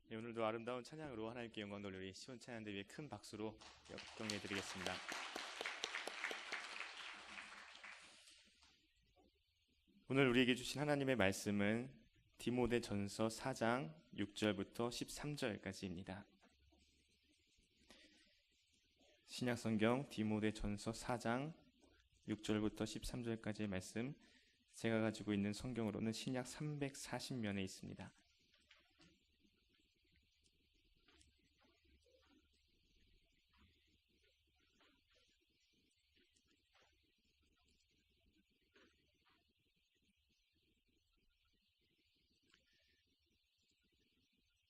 네, 오늘도 아름다운 찬양으로 하나님께 영광 돌리리 시온 찬양대 위에 큰 박수로 격려해 드리겠습니다. 오늘 우리에게 주신 하나님의 말씀은 디모데전서 4장 6절부터 13절까지입니다. 신약성경 디모데전서 4장 6절부터 13절까지의 말씀, 제가 가지고 있는 성경으로는 신약 340면에 있습니다.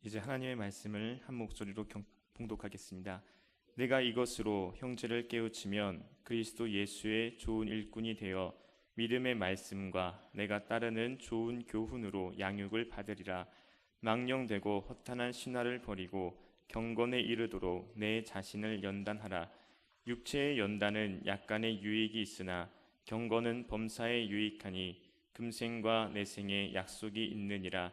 이제 하나님의 말씀을 한 목소리로 봉독하겠습니다. 내가 이것으로 형제를 깨우치면 그리스도 예수의 좋은 일꾼이 되어 믿음의 말씀과 내가 따르는 좋은 교훈으로 양육을 받으리라. 망령되고 허탄한 신화를 버리고 경건에 이르도록 내 자신을 연단하라. 육체의 연단은 약간의 유익이 있으나 경건은 범사에 유익하니 금생과 내생에 약속이 있느니라.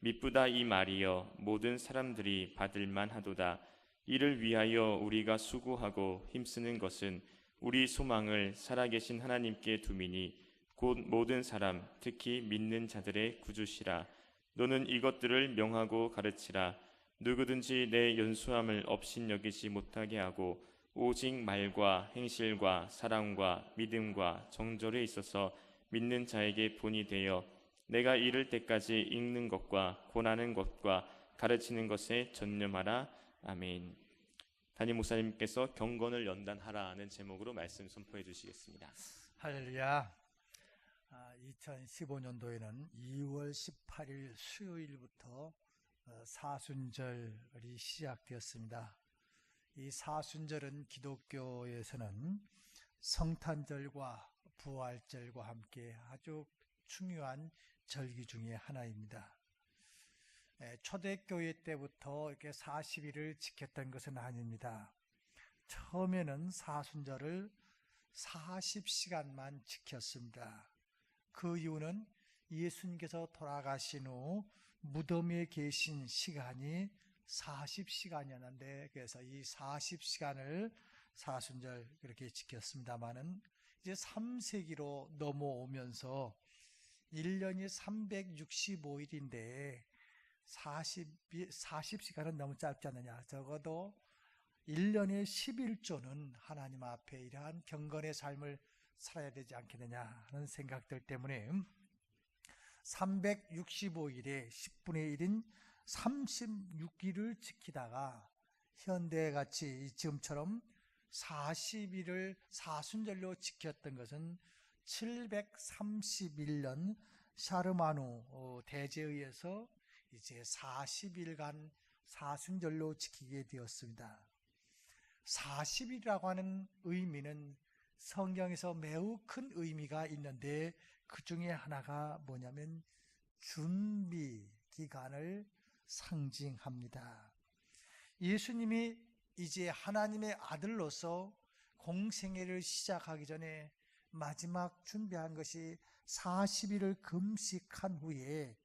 미쁘다 이 말이여 모든 사람들이 받을만 하도다. 이를 위하여 우리가 수고하고 힘쓰는 것은 우리 소망을 살아계신 하나님께 두미니 곧 모든 사람 특히 믿는 자들의 구주시라. 너는 이것들을 명하고 가르치라. 누구든지 내 연수함을 업신여기지 못하게 하고 오직 말과 행실과 사랑과 믿음과 정절에 있어서 믿는 자에게 본이 되어 내가 이를 때까지 읽는 것과 권하는 것과 가르치는 것에 전념하라. 아멘. 담임 목사님께서 경건을 연단하라는 제목으로 말씀 선포해 주시겠습니다. 할렐루야. 2015년도에는 2월 18일 수요일부터 사순절이 시작되었습니다. 이 사순절은 기독교에서는 성탄절과 부활절과 함께 아주 중요한 절기 중에 하나입니다. 초대교회 때부터 이렇게 40일을 지켰던 것은 아닙니다. 처음에는 사순절을 40시간만 지켰습니다. 그 이유는 예수님께서 돌아가신 후 무덤에 계신 시간이 40시간이었는데 그래서 이 40시간을 사순절 그렇게 지켰습니다만은 이제 3세기로 넘어오면서 1년이 365일인데 40시간은 너무 짧지 않느냐. 적어도 1년에 11조는 하나님 앞에 이러한 경건의 삶을 살아야 되지 않겠느냐 하는 생각들 때문에 365일에 10분의 1인 36일을 지키다가 현대같이 지금처럼 40일을 사순절로 지켰던 것은 731년 샤르마누 대제에 의해서 이제 40일간 사순절로 지키게 되었습니다. 40일이라고 하는 의미는 성경에서 매우 큰 의미가 있는데 그 중에 하나가 뭐냐면 준비 기간을 상징합니다. 예수님이 이제 하나님의 아들로서 공생애를 시작하기 전에 마지막 준비한 것이 40일을 금식한 후에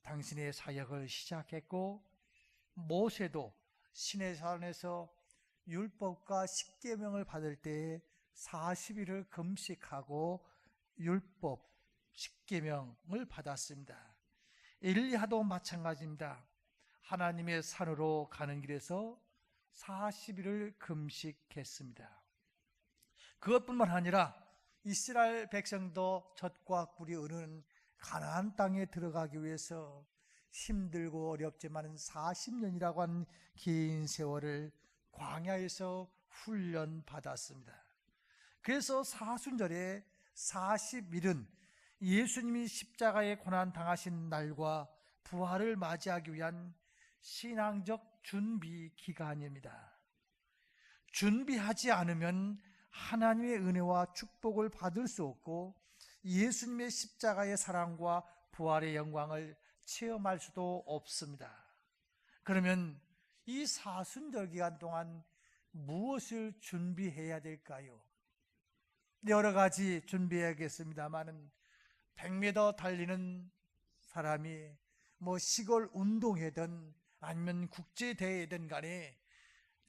당신의 사역을 시작했고, 모세도 시내산에서 율법과 십계명을 받을 때 40일을 금식하고 율법, 십계명을 받았습니다. 엘리야도 마찬가지입니다. 하나님의 산으로 가는 길에서 40일을 금식했습니다. 그것뿐만 아니라 이스라엘 백성도 젖과 꿀이 흐르는 가나안 땅에 들어가기 위해서 힘들고 어렵지만 40년이라고 하는 긴 세월을 광야에서 훈련받았습니다. 그래서 사순절에 40일은 예수님이 십자가에 고난 당하신 날과 부활을 맞이하기 위한 신앙적 준비 기간입니다. 준비하지 않으면 하나님의 은혜와 축복을 받을 수 없고 예수님의 십자가의 사랑과 부활의 영광을 체험할 수도 없습니다. 그러면 이 사순절 기간 동안 무엇을 준비해야 될까요? 여러 가지 준비해야겠습니다만은 100m 달리는 사람이 시골 운동회든 아니면 국제대회든 간에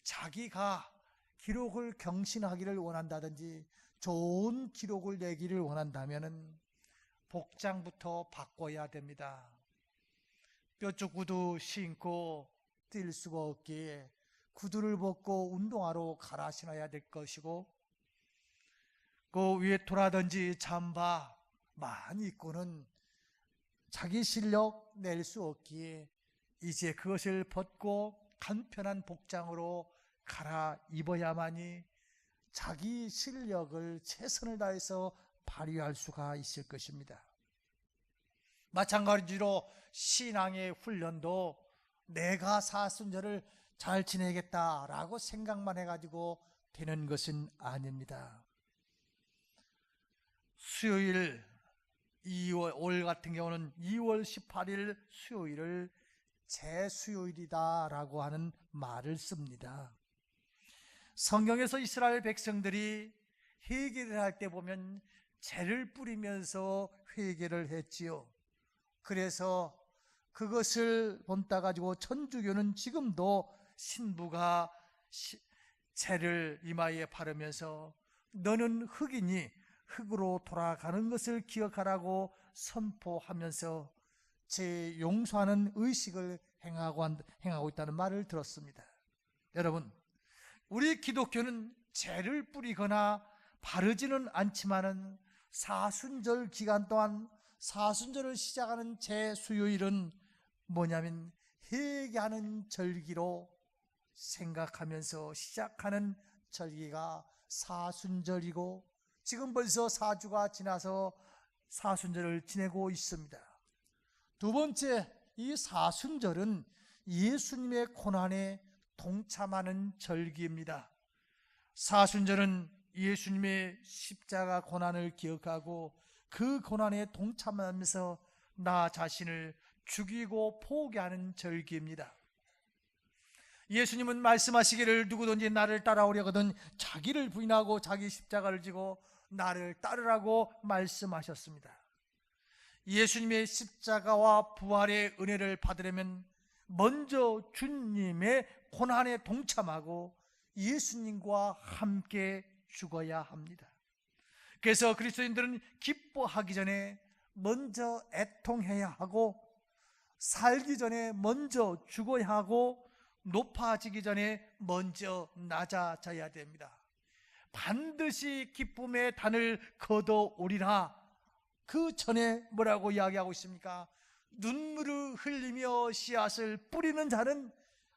자기가 기록을 경신하기를 원한다든지 좋은 기록을 내기를 원한다면 복장부터 바꿔야 됩니다. 뾰족 구두 신고 뛸 수가 없기에 구두를 벗고 운동화로 갈아 신어야 될 것이고, 그 위에 토라든지 잠바만 입고는 자기 실력 낼 수 없기에 이제 그것을 벗고 간편한 복장으로 갈아 입어야만이 자기 실력을 최선을 다해서 발휘할 수가 있을 것입니다. 마찬가지로 신앙의 훈련도 내가 사순절을 잘 지내겠다라고 생각만 해가지고 되는 것은 아닙니다. 수요일 올 같은 경우는 2월 18일 수요일을 제수요일이다라고 하는 말을 씁니다. 성경에서 이스라엘 백성들이 회개를 할 때 보면 재를 뿌리면서 회개를 했지요. 그래서 그것을 본따 가지고 천주교는 지금도 신부가 재를 이마에 바르면서 너는 흙이니 흙으로 돌아가는 것을 기억하라고 선포하면서 제 용서하는 의식을 행하고 있다는 말을 들었습니다. 여러분, 우리 기독교는 재를 뿌리거나 바르지는 않지만은 사순절 기간 동안 사순절을 시작하는 제수요일은 뭐냐면 회개하는 절기로 생각하면서 시작하는 절기가 사순절이고, 지금 벌써 4주가 지나서 사순절을 지내고 있습니다. 두 번째, 이 사순절은 예수님의 고난에 동참하는 절기입니다. 사순절은 예수님의 십자가 고난을 기억하고 그 고난에 동참하면서 나 자신을 죽이고 포기하는 절기입니다. 예수님은 말씀하시기를 누구든지 나를 따라오려거든 자기를 부인하고 자기 십자가를 지고 나를 따르라고 말씀하셨습니다. 예수님의 십자가와 부활의 은혜를 받으려면 먼저 주님의 고난에 동참하고 예수님과 함께 죽어야 합니다. 그래서 그리스도인들은 기뻐하기 전에 먼저 애통해야 하고, 살기 전에 먼저 죽어야 하고, 높아지기 전에 먼저 낮아져야 됩니다. 반드시 기쁨의 단을 거둬오리라. 그 전에 뭐라고 이야기하고 있습니까? 눈물을 흘리며 씨앗을 뿌리는 자는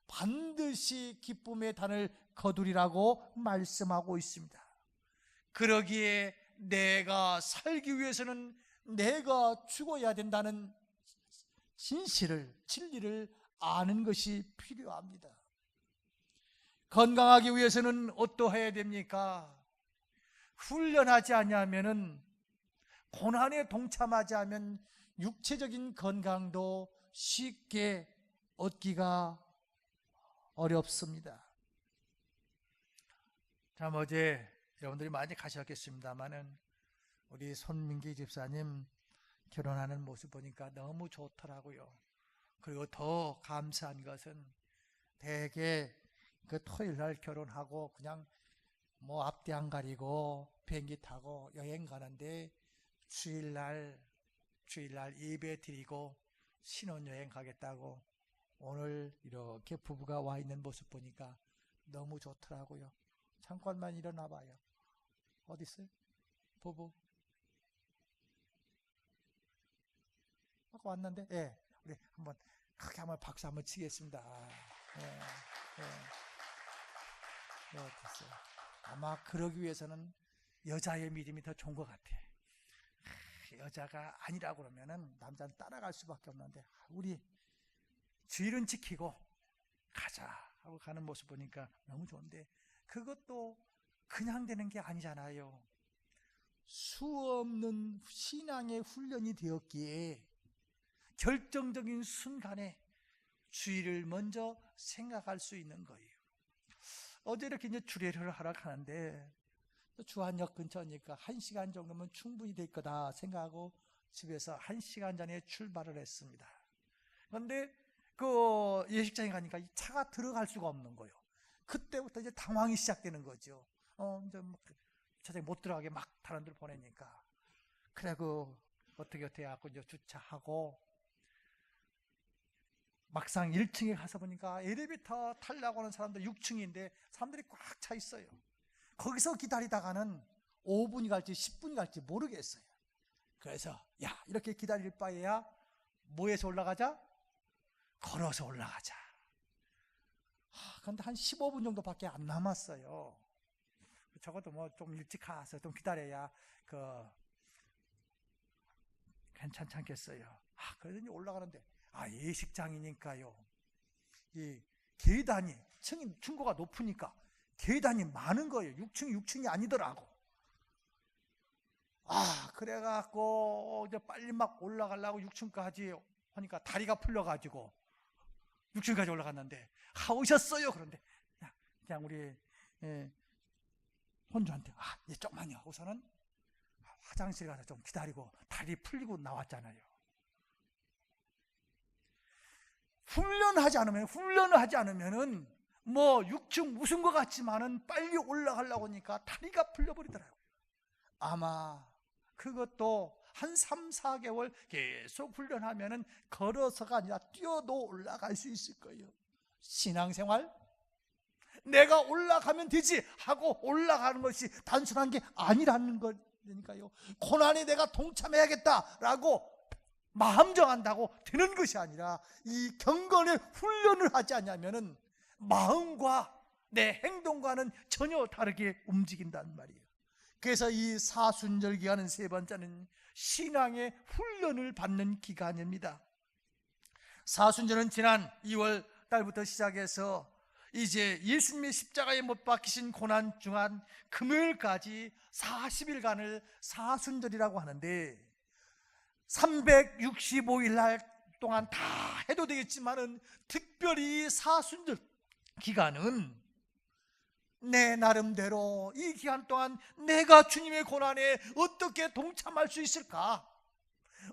반드시 기쁨의 단을 거두리라고 말씀하고 있습니다. 그러기에 내가 살기 위해서는 내가 죽어야 된다는 진리를 아는 것이 필요합니다. 건강하기 위해서는 어떠해야 됩니까? 훈련하지 않으면, 고난에 동참하지 않으면 육체적인 건강도 쉽게 얻기가 어렵습니다. 참, 어제 여러분들이 많이 가셨겠습니다마는 우리 손민기 집사님 결혼하는 모습 보니까 너무 좋더라고요. 그리고 더 감사한 것은 대개 그 토요일 날 결혼하고 그냥 뭐 앞뒤 안 가리고 비행기 타고 여행 가는데 주일날 예배 드리고 신혼여행 가겠다고 오늘 이렇게 부부가 와 있는 모습 보니까 너무 좋더라고요. 잠깐만 일어나 봐요. 어디 있어요? 부부? 아까 왔는데? 예. 우리 한번 크게 한번 박수 한번 치겠습니다. 예. 됐어요. 아마 그러기 위해서는 여자의 믿음이 더 좋은 것 같아. 여자가 아니라고 그러면은 남자는 따라갈 수밖에 없는데, 우리 주일은 지키고 가자 하고 가는 모습 보니까 너무 좋은데, 그것도 그냥 되는 게 아니잖아요. 수없는 신앙의 훈련이 되었기에 결정적인 순간에 주일을 먼저 생각할 수 있는 거예요. 어제 이렇게 이제 주례를 하러 가는데 주한역 근처니까 1시간 정도면 충분히 될 거다 생각하고 집에서 1시간 전에 출발을 했습니다. 그런데 그 예식장에 가니까 이 차가 들어갈 수가 없는 거예요. 그때부터 이제 당황이 시작되는 거죠. 이제 주차장에 못 들어가게 막 다른 데로 보내니까. 그래, 어떻게 해갖고 이제 주차하고, 막상 1층에 가서 보니까 엘리베이터 타려고 하는 사람들 6층인데 사람들이 꽉 차 있어요. 거기서 기다리다가는 5분이 갈지 10분이 갈지 모르겠어요. 그래서 야, 이렇게 기다릴 바에야 뭐해서 올라가자? 걸어서 올라가자. 그런데 한 15분 정도밖에 안 남았어요. 적어도 뭐 좀 일찍 가서 좀 기다려야 괜찮지 않겠어요. 그러더니 올라가는데 예식장이니까요, 이 계단이 층고가 높으니까 계단이 많은 거예요. 6층이 아니더라고. 그래갖고 이제 빨리 막 올라가려고 6층까지 하니까 다리가 풀려가지고 6층까지 올라갔는데, 오셨어요. 그런데 그냥 우리 혼주한테 이제 조금만요. 우선은 화장실 가서 좀 기다리고 다리 풀리고 나왔잖아요. 훈련을 하지 않으면은 뭐 6층 무슨 것 같지만은 빨리 올라가려고 하니까 다리가 풀려버리더라고요. 아마 그것도 한 3, 4개월 계속 훈련하면은 걸어서가 아니라 뛰어도 올라갈 수 있을 거예요. 신앙생활, 내가 올라가면 되지 하고 올라가는 것이 단순한 게 아니라는 거니까요. 고난에 내가 동참해야겠다라고 마음 정한다고 되는 것이 아니라, 이 경건의 훈련을 하지 않으면은 마음과 내 행동과는 전혀 다르게 움직인단 말이에요. 그래서 이 사순절 기간은, 세 번째는 신앙의 훈련을 받는 기간입니다. 사순절은 지난 2월 달부터 시작해서 이제 예수님의 십자가에 못 박히신 고난 중한 금요일까지 40일간을 사순절이라고 하는데, 365일 날 동안 다 해도 되겠지만은 특별히 사순절 기간은 내 나름대로 이 기간 동안 내가 주님의 고난에 어떻게 동참할 수 있을까?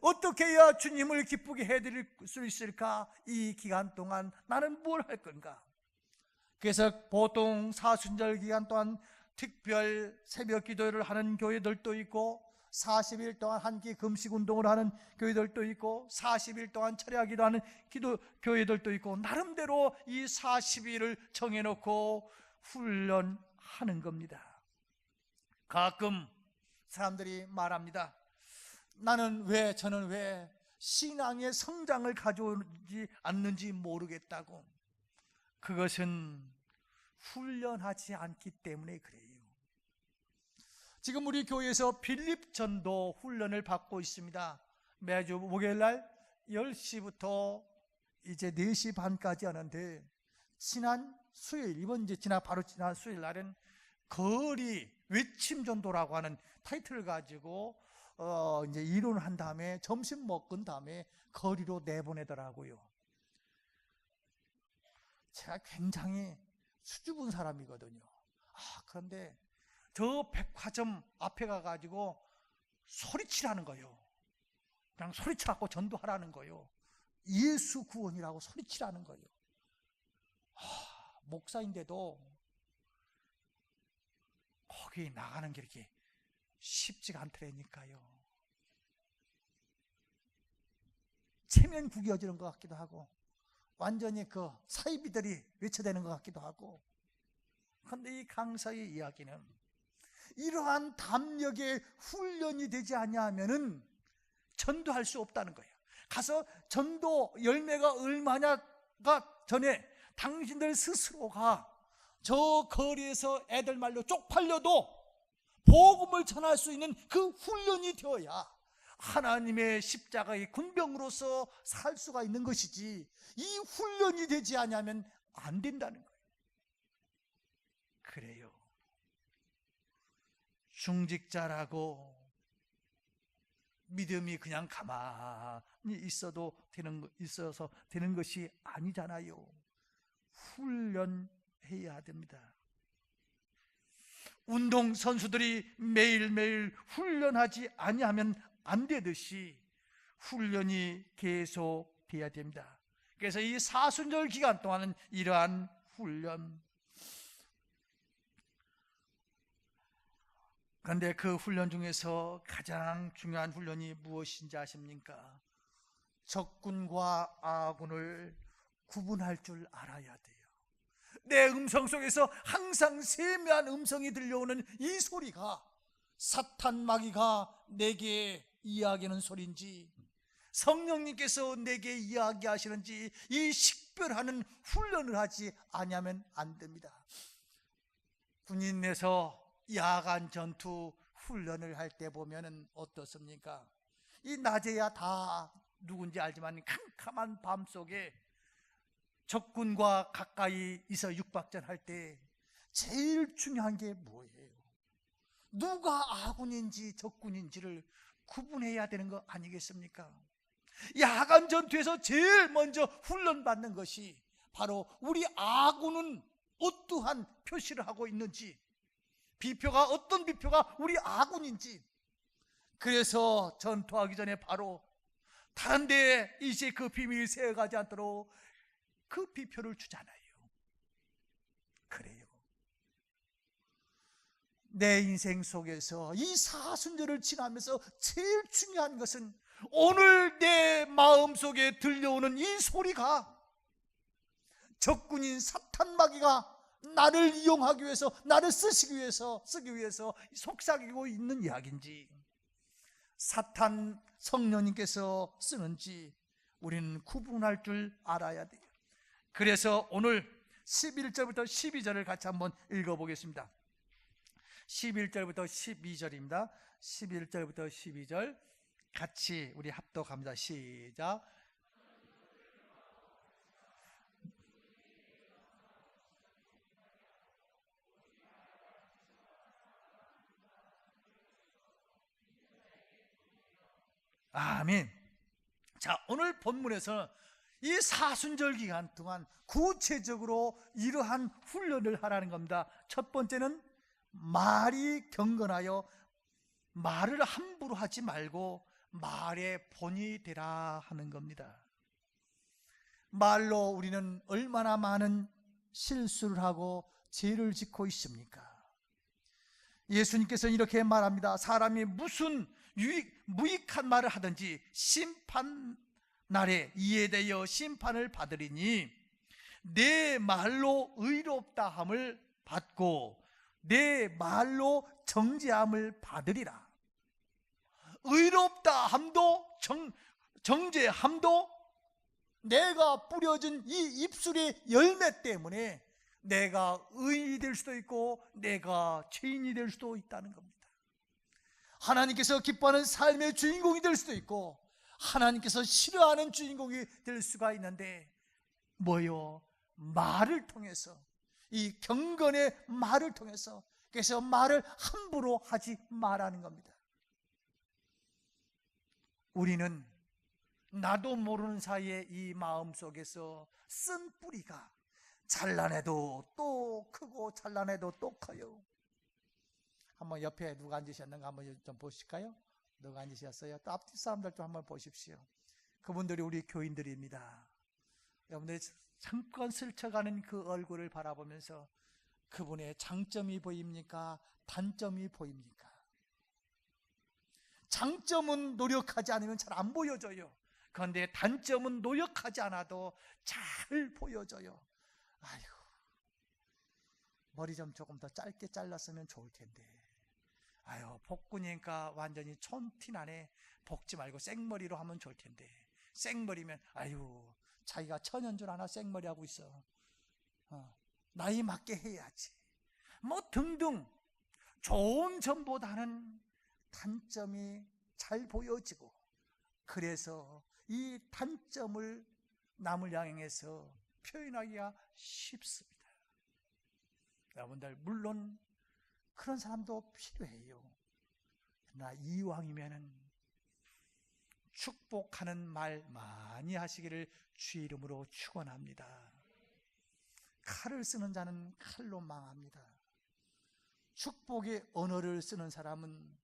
어떻게 해야 주님을 기쁘게 해드릴 수 있을까? 이 기간 동안 나는 뭘 할 건가? 그래서 보통 사순절 기간 동안 특별 새벽 기도를 하는 교회들도 있고, 40일 동안 한 끼 금식 운동을 하는 교회들도 있고, 40일 동안 철야 기도하는 교회들도 있고, 나름대로 이 40일을 정해놓고 훈련하는 겁니다. 가끔 사람들이 말합니다. 저는 왜 신앙의 성장을 가져오지 않는지 모르겠다고. 그것은 훈련하지 않기 때문에 그래요. 지금 우리 교회에서 빌립전도 훈련을 받고 있습니다. 매주 목요일날 10시부터 이제 4시 반까지 하는데, 지난 수요일, 바로 지난 수요일 날은 거리 외침 전도라고 하는 타이틀을 가지고 이제 이론을 한 다음에 점심 먹은 다음에 거리로 내보내더라고요. 제가 굉장히 수줍은 사람이거든요. 그런데 저 백화점 앞에 가가지고 소리치라는 거예요. 그냥 소리치라고 전도하라는 거예요. 예수 구원이라고 소리치라는 거예요. 목사인데도 거기 나가는 게 이렇게 쉽지가 않더라니까요. 체면 구겨지는 것 같기도 하고, 완전히 사이비들이 외쳐대는 것 같기도 하고. 그런데 이 강사의 이야기는 이러한 담력의 훈련이 되지 아니하면은 전도할 수 없다는 거예요. 가서 전도 열매가 얼마냐가 전에 당신들 스스로가 저 거리에서 애들 말로 쪽팔려도 복음을 전할 수 있는 그 훈련이 되어야 하나님의 십자가의 군병으로서 살 수가 있는 것이지, 이 훈련이 되지 않으면 안 된다는 거예요. 그래요. 중직자라고 믿음이 그냥 가만히 있어서 되는 것이 아니잖아요. 훈련해야 됩니다. 운동선수들이 매일매일 훈련하지 아니하면 안 되듯이 훈련이 계속 돼야 됩니다. 그래서 이 사순절 기간 동안은 이러한 훈련, 그런데 그 훈련 중에서 가장 중요한 훈련이 무엇인지 아십니까? 적군과 아군을 구분할 줄 알아야 돼요. 내 음성 속에서 항상 세미한 음성이 들려오는 이 소리가 사탄 마귀가 내게 이야기하는 소리인지 성령님께서 내게 이야기하시는지 이 식별하는 훈련을 하지 아니하면 안 됩니다. 군인에서 야간 전투 훈련을 할 때 보면은 어떻습니까? 이 낮에야 다 누군지 알지만 캄캄한 밤 속에 적군과 가까이 있어 육박전할 때 제일 중요한 게 뭐예요? 누가 아군인지 적군인지를 구분해야 되는 거 아니겠습니까? 야간 전투에서 제일 먼저 훈련받는 것이 바로 우리 아군은 어떠한 표시를 하고 있는지, 비표가 어떤 비표가 우리 아군인지. 그래서 전투하기 전에 바로 다른 데에 이제 그 비밀이 새어가지 않도록 그 비표를 주잖아요. 그래요. 내 인생 속에서 이 사순절을 지나면서 제일 중요한 것은 오늘 내 마음속에 들려오는 이 소리가 적군인 사탄 마귀가 나를 이용하기 위해서, 나를 쓰기 위해서 속삭이고 있는 이야기인지, 사탄 성령님께서 쓰는지 우리는 구분할 줄 알아야 돼요. 그래서 오늘 11절부터 12절을 같이 한번 읽어보겠습니다. 11절부터 12절입니다. 11절부터 12절 같이 우리 합독합니다. 시작. 아멘. 자, 오늘 본문에서 이 사순절 기간 동안 구체적으로 이러한 훈련을 하라는 겁니다. 첫 번째는 말이 경건하여 말을 함부로 하지 말고 말의 본이 되라 하는 겁니다. 말로 우리는 얼마나 많은 실수를 하고 죄를 짓고 있습니까? 예수님께서는 이렇게 말합니다. 사람이 무슨 무익한 말을 하든지 심판 날에 이에 대하여 심판을 받으리니 내 말로 의롭다 함을 받고 내 말로 정죄함을 받으리라. 의롭다 함도 정죄함도 내가 뿌려진 이 입술의 열매 때문에 내가 의인이 될 수도 있고 내가 죄인이 될 수도 있다는 겁니다. 하나님께서 기뻐하는 삶의 주인공이 될 수도 있고 하나님께서 싫어하는 주인공이 될 수가 있는데 뭐요? 말을 통해서, 이 경건의 말을 통해서, 그래서 말을 함부로 하지 말라는 겁니다. 우리는 나도 모르는 사이에 이 마음속에서 쓴 뿌리가 잘라내도 또 크고 잘라내도 또 커요. 한번 옆에 누가 앉으셨는가 한번 좀 보실까요? 누가 앉으셨어요? 또 앞뒤 사람들 좀 한번 보십시오. 그분들이 우리 교인들입니다. 여러분들 잠깐 스쳐가는 그 얼굴을 바라보면서 그분의 장점이 보입니까? 단점이 보입니까? 장점은 노력하지 않으면 잘 안 보여져요. 그런데 단점은 노력하지 않아도 잘 보여져요. 아이고, 머리 좀 조금 더 짧게 잘랐으면 좋을 텐데. 아유, 복근이니까 완전히 촌티 나네. 볶지 말고 생머리로 하면 좋을 텐데. 생머리면 아유, 자기가 천연 줄 아나 생머리 하고 있어. 나이 맞게 해야지. 뭐 등등 좋은 점보다는 단점이 잘 보여지고, 그래서 이 단점을 남을 향해서 표현하기가 쉽습니다. 여러분들 물론 그런 사람도 필요해요. 그러나 이왕이면은 축복하는 말 많이 하시기를 주의 이름으로 축원합니다. 칼을 쓰는 자는 칼로 망합니다. 축복의 언어를 쓰는 사람은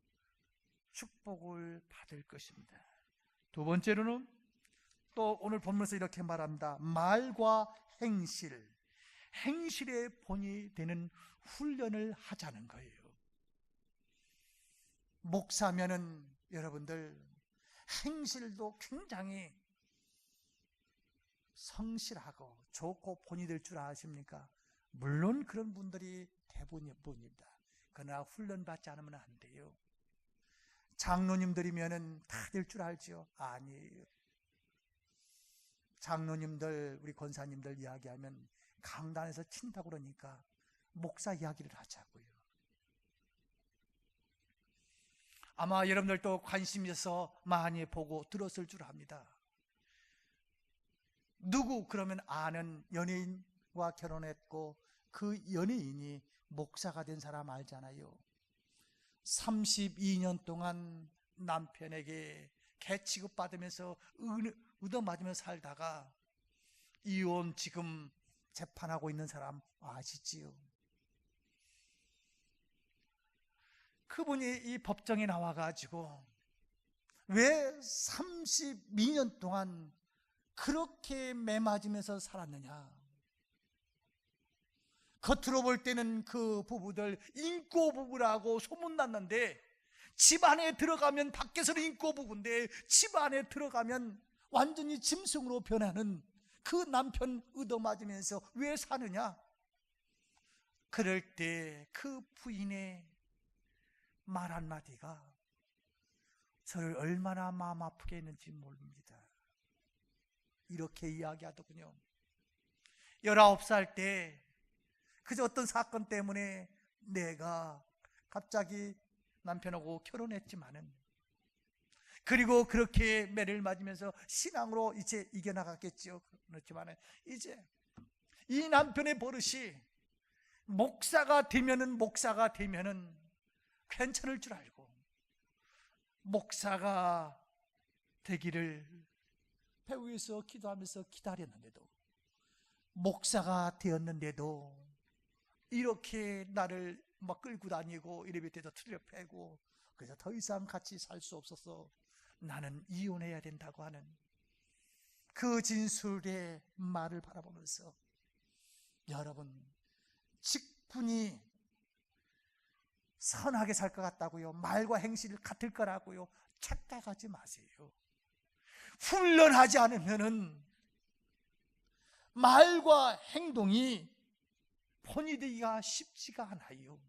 축복을 받을 것입니다. 두 번째로는 또 오늘 본문에서 이렇게 말합니다. 말과 행실의 본이 되는 훈련을 하자는 거예요. 목사면은 여러분들 행실도 굉장히 성실하고 좋고 본이 될 줄 아십니까? 물론 그런 분들이 대부분입니다. 그러나 훈련받지 않으면 안 돼요. 장로님들이면은 다 될 줄 알죠? 아니에요. 장로님들, 우리 권사님들 이야기하면 강단에서 친다고 그러니까 목사 이야기를 하자고요. 아마 여러분들도 관심 있어서 많이 보고 들었을 줄 압니다. 누구 그러면 아는 연예인과 결혼했고 그 연예인이 목사가 된 사람 알잖아요. 32년 동안 남편에게 개 취급받으면서 얻어맞으면서 살다가 이혼 지금 재판하고 있는 사람 아시지요? 그분이 이 법정에 나와가지고 왜 32년 동안 그렇게 매맞으면서 살았느냐? 겉으로 볼 때는 그 부부들 인꼬 부부라고 소문났는데 집 안에 들어가면 밖에서는 인꼬 부부인데 집 안에 들어가면 완전히 짐승으로 변하는 그 남편 얻어맞으면서 왜 사느냐? 그럴 때 그 부인의 말 한마디가 저를 얼마나 마음 아프게 했는지 모릅니다. 이렇게 이야기하더군요. 19살 때 그저 어떤 사건 때문에 내가 갑자기 남편하고 결혼했지만은 그리고 그렇게 매를 맞으면서 신앙으로 이제 이겨나갔겠죠. 그렇지만은 이제 이 남편의 버릇이 목사가 되면은 괜찮을 줄 알고 목사가 되기를 배후에서 기도하면서 기다렸는데도 목사가 되었는데도 이렇게 나를 막 끌고 다니고 이래봬도 틀려 패고 그래서 더 이상 같이 살 수 없어서 나는 이혼해야 된다고 하는 그 진술의 말을 바라보면서 여러분 직분이 선하게 살 것 같다고요? 말과 행실이 같을 거라고요? 착각하지 마세요. 훈련하지 않으면은 말과 행동이 본이 되기가 쉽지가 않아요.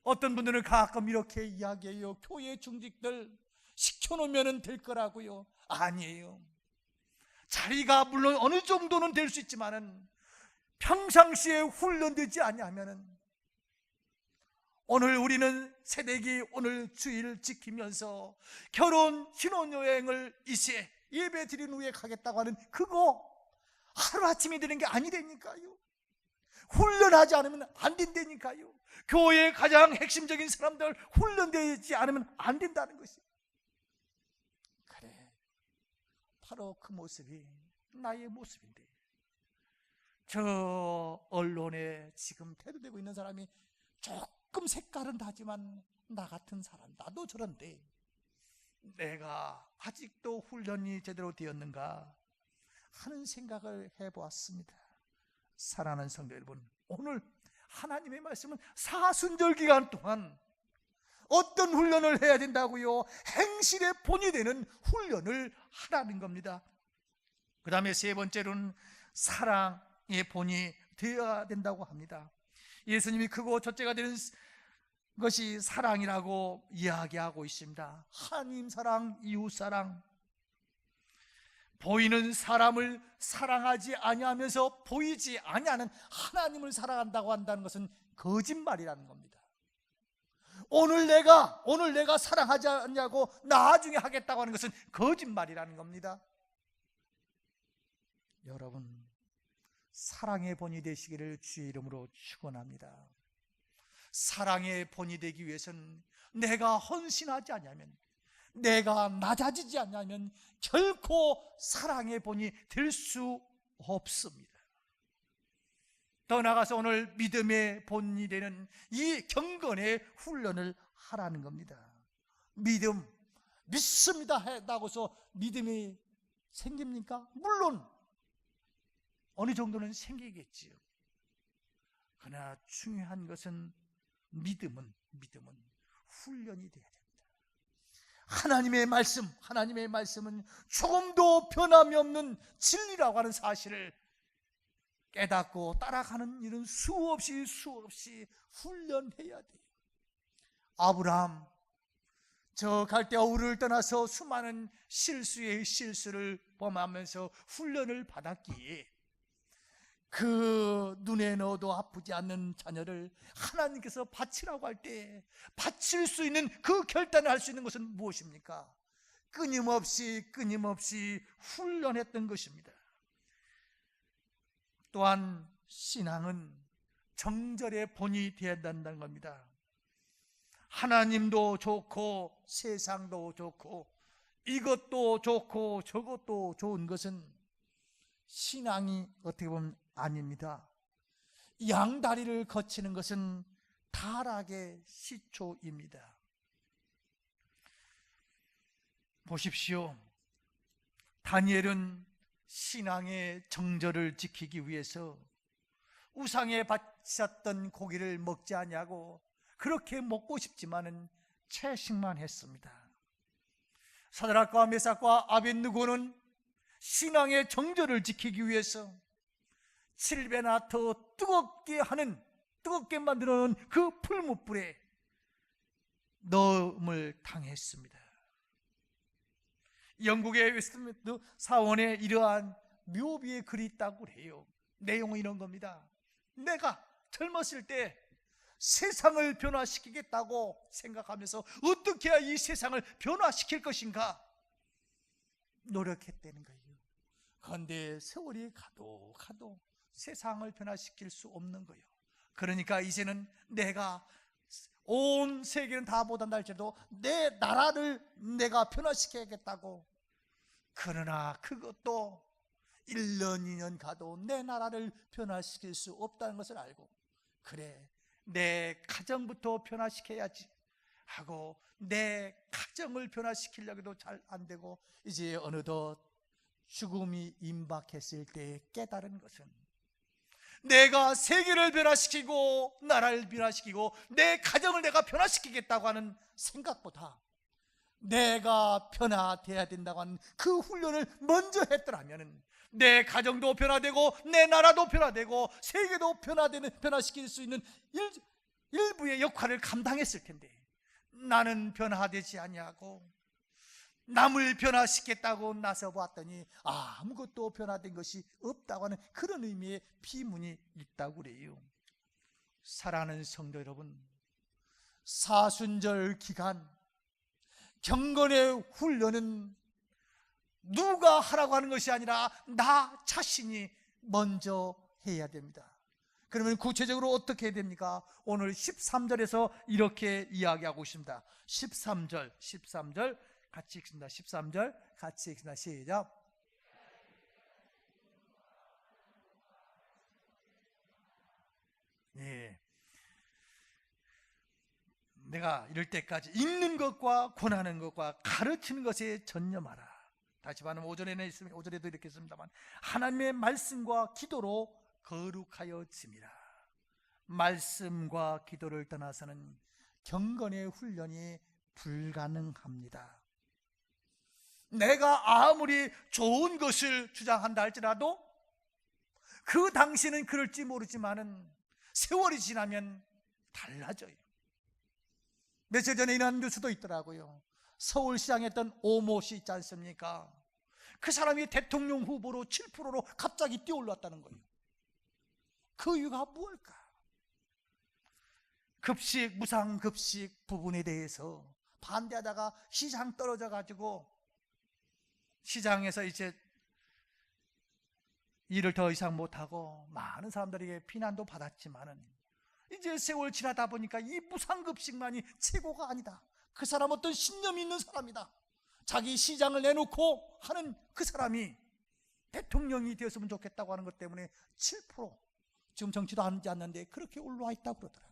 어떤 분들은 가끔 이렇게 이야기해요. 교회 중직들 시켜놓으면 될 거라고요. 아니에요. 자리가 물론 어느 정도는 될 수 있지만은 평상시에 훈련되지 아니하면은 오늘 우리는 새내기 오늘 주일 지키면서 결혼 신혼여행을 이제 예배 드린 후에 가겠다고 하는 그거 하루아침에 되는 게 아니라니까요. 훈련하지 않으면 안 된다니까요. 교회의 가장 핵심적인 사람들 훈련되지 않으면 안 된다는 것이. 그래, 바로 그 모습이 나의 모습인데 저 언론에 지금 태도되고 있는 사람이 조금 색깔은 다지만 나 같은 사람, 나도 저런데 내가 아직도 훈련이 제대로 되었는가 하는 생각을 해보았습니다. 사랑하는 성도 여러분, 오늘 하나님의 말씀은 사순절 기간 동안 어떤 훈련을 해야 된다고요? 행실의 본이 되는 훈련을 하라는 겁니다. 그 다음에 세 번째로는 사랑의 본이 되어야 된다고 합니다. 예수님이 크고 첫째가 되는 것이 사랑이라고 이야기하고 있습니다. 하나님 사랑, 이웃 사랑. 보이는 사람을 사랑하지 아니하면서 보이지 아니하는 하나님을 사랑한다고 한다는 것은 거짓말이라는 겁니다. 오늘 내가 사랑하지 않냐고 나중에 하겠다고 하는 것은 거짓말이라는 겁니다. 여러분, 사랑의 본이 되시기를 주의 이름으로 축원합니다. 사랑의 본이 되기 위해서는 내가 헌신하지 않으면, 내가 낮아지지 않으면 결코 사랑의 본이 될 수 없습니다. 더 나아가서 오늘 믿음의 본이 되는 이 경건의 훈련을 하라는 겁니다. 믿습니다 했다고서 믿음이 생깁니까? 물론 어느 정도는 생기겠지요. 그러나 중요한 것은 믿음은 훈련이 돼야 됩니다. 하나님의 말씀은 조금도 변함이 없는 진리라고 하는 사실을 깨닫고 따라가는 일은 수없이 훈련해야 돼요. 아브라함 저 갈대아우를 떠나서 수많은 실수를 범하면서 훈련을 받았기에 그 눈에 넣어도 아프지 않는 자녀를 하나님께서 바치라고 할 때 바칠 수 있는 그 결단을 할 수 있는 것은 무엇입니까? 끊임없이 훈련했던 것입니다. 또한 신앙은 정절의 본이 되어야 한다는 겁니다. 하나님도 좋고 세상도 좋고 이것도 좋고 저것도 좋은 것은 신앙이 어떻게 보면 아닙니다. 양다리를 거치는 것은 타락의 시초입니다. 보십시오. 다니엘은 신앙의 정절을 지키기 위해서 우상에 바쳤던 고기를 먹지 아니하고 그렇게 먹고 싶지만은 채식만 했습니다. 사드락과 메삭과 아벳느고는 신앙의 정절을 지키기 위해서 7배나 더 뜨겁게 만드는 그 풀무불에 넣음을 당했습니다. 영국의 웨스트민스터 사원에 이러한 묘비의 글이 있다고 해요. 내용은 이런 겁니다. 내가 젊었을 때 세상을 변화시키겠다고 생각하면서 어떻게 해야 이 세상을 변화시킬 것인가 노력했다는 거예요. 그런데 세월이 가도 세상을 변화시킬 수 없는 거예요. 그러니까 이제는 내가 온 세계는 다 못한다 할지라도 내 나라를 내가 변화시켜야겠다고. 그러나 그것도 1년 2년 가도 내 나라를 변화시킬 수 없다는 것을 알고, 그래 내 가정부터 변화시켜야지 하고 내 가정을 변화시키려고 해도 잘 안 되고, 이제 어느덧 죽음이 임박했을 때 깨달은 것은 내가 세계를 변화시키고 나라를 변화시키고 내 가정을 내가 변화시키겠다고 하는 생각보다 내가 변화돼야 된다고 하는 그 훈련을 먼저 했더라면 내 가정도 변화되고 내 나라도 변화되고 세계도 변화시킬 수 있는 일부의 역할을 감당했을 텐데, 나는 변화되지 아니하고 남을 변화시켰다고 나서 봤더니 아무것도 변화된 것이 없다고 하는 그런 의미의 비문이 있다고 그래요. 사랑하는 성도 여러분, 사순절 기간 경건의 훈련은 누가 하라고 하는 것이 아니라 나 자신이 먼저 해야 됩니다. 그러면 구체적으로 어떻게 해야 됩니까? 오늘 13절에서 이렇게 이야기하고 있습니다. 13절 같이 읽습니다. 13절 같이 읽습니다. 시작. 예. 내가 이럴 때까지 읽는 것과 권하는 것과 가르치는 것에 전념하라. 다시 말하면 5절에도 이렇게 했습니다만, 하나님의 말씀과 기도로 거룩하여 짐이라. 말씀과 기도를 떠나서는 경건의 훈련이 불가능합니다. 내가 아무리 좋은 것을 주장한다 할지라도 그 당시는 그럴지 모르지만은 세월이 지나면 달라져요. 며칠 전에 이런 뉴스도 있더라고요. 서울시장에 했던 오모 씨 있지 않습니까? 그 사람이 대통령 후보로 7%로 갑자기 뛰어올랐다는 거예요. 그 이유가 무엇일까? 무상급식 부분에 대해서 반대하다가 시장 떨어져 가지고 시장에서 이제 일을 더 이상 못하고 많은 사람들에게 비난도 받았지만은, 이제 세월 지나다 보니까 이 무상급식만이 최고가 아니다. 그 사람 어떤 신념이 있는 사람이다. 자기 시장을 내놓고 하는 그 사람이 대통령이 되었으면 좋겠다고 하는 것 때문에 7%, 지금 정치도 하지 않는데 그렇게 올라와 있다고 그러더라고요.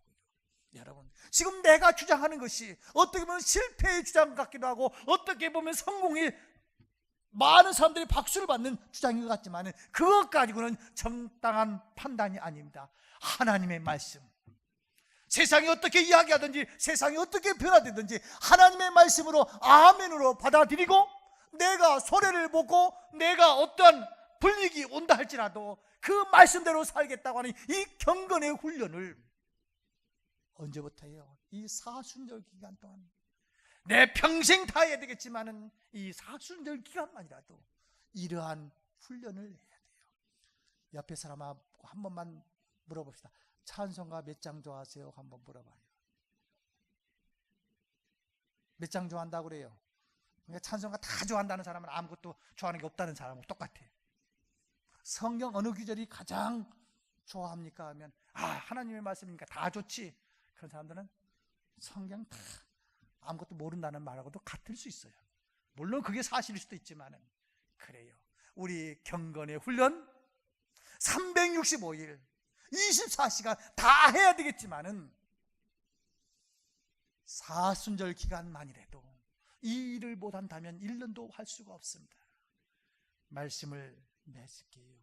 여러분, 지금 내가 주장하는 것이 어떻게 보면 실패의 주장 같기도 하고 어떻게 보면 성공의 많은 사람들이 박수를 받는 주장인 것 같지만 그것 가지고는 정당한 판단이 아닙니다. 하나님의 말씀, 세상이 어떻게 이야기하든지 세상이 어떻게 변화되든지 하나님의 말씀으로 아멘으로 받아들이고, 내가 손해를 보고 내가 어떠한 불이익이 온다 할지라도 그 말씀대로 살겠다고 하는 이 경건의 훈련을 언제부터 해요? 이 사순절 기간 동안. 내 평생 다 해야 되겠지만은 이 사순절 기간만이라도 이러한 훈련을 해야 돼요. 옆에 사람하고 한 번만 물어봅시다. 찬송가 몇 장 좋아하세요? 한번 물어봐요. 몇 장 좋아한다고 그래요? 찬송가 다 좋아한다는 사람은 아무것도 좋아하는 게 없다는 사람하고 똑같아. 성경 어느 구절이 가장 좋아합니까? 하면 하나님의 말씀이니까 다 좋지. 그런 사람들은 성경 다 아무것도 모른다는 말하고도 같을 수 있어요. 물론 그게 사실일 수도 있지만은 그래요. 우리 경건의 훈련 365일 24시간 다 해야 되겠지만은 사순절 기간만이라도 이 일을 못한다면 1년도 할 수가 없습니다. 말씀을 맺을게요.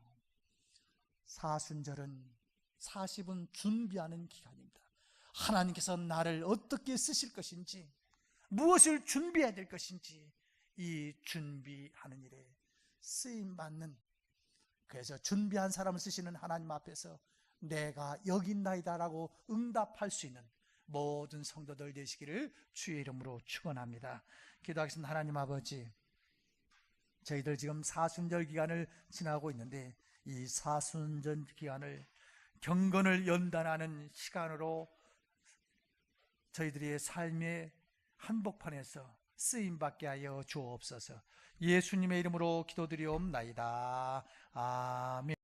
사순절은 40은 준비하는 기간입니다. 하나님께서 나를 어떻게 쓰실 것인지, 무엇을 준비해야 될 것인지 이 준비하는 일에 쓰임받는, 그래서 준비한 사람을 쓰시는 하나님 앞에서 내가 여기 있나이다 라고 응답할 수 있는 모든 성도들 되시기를 주의 이름으로 축원합니다. 기도하겠습니다. 하나님 아버지, 저희들 지금 사순절 기간을 지나고 있는데 이 사순절 기간을 경건을 연단하는 시간으로 저희들의 삶의 한복판에서 쓰임받게 하여 주옵소서. 예수님의 이름으로 기도드리옵나이다. 아멘.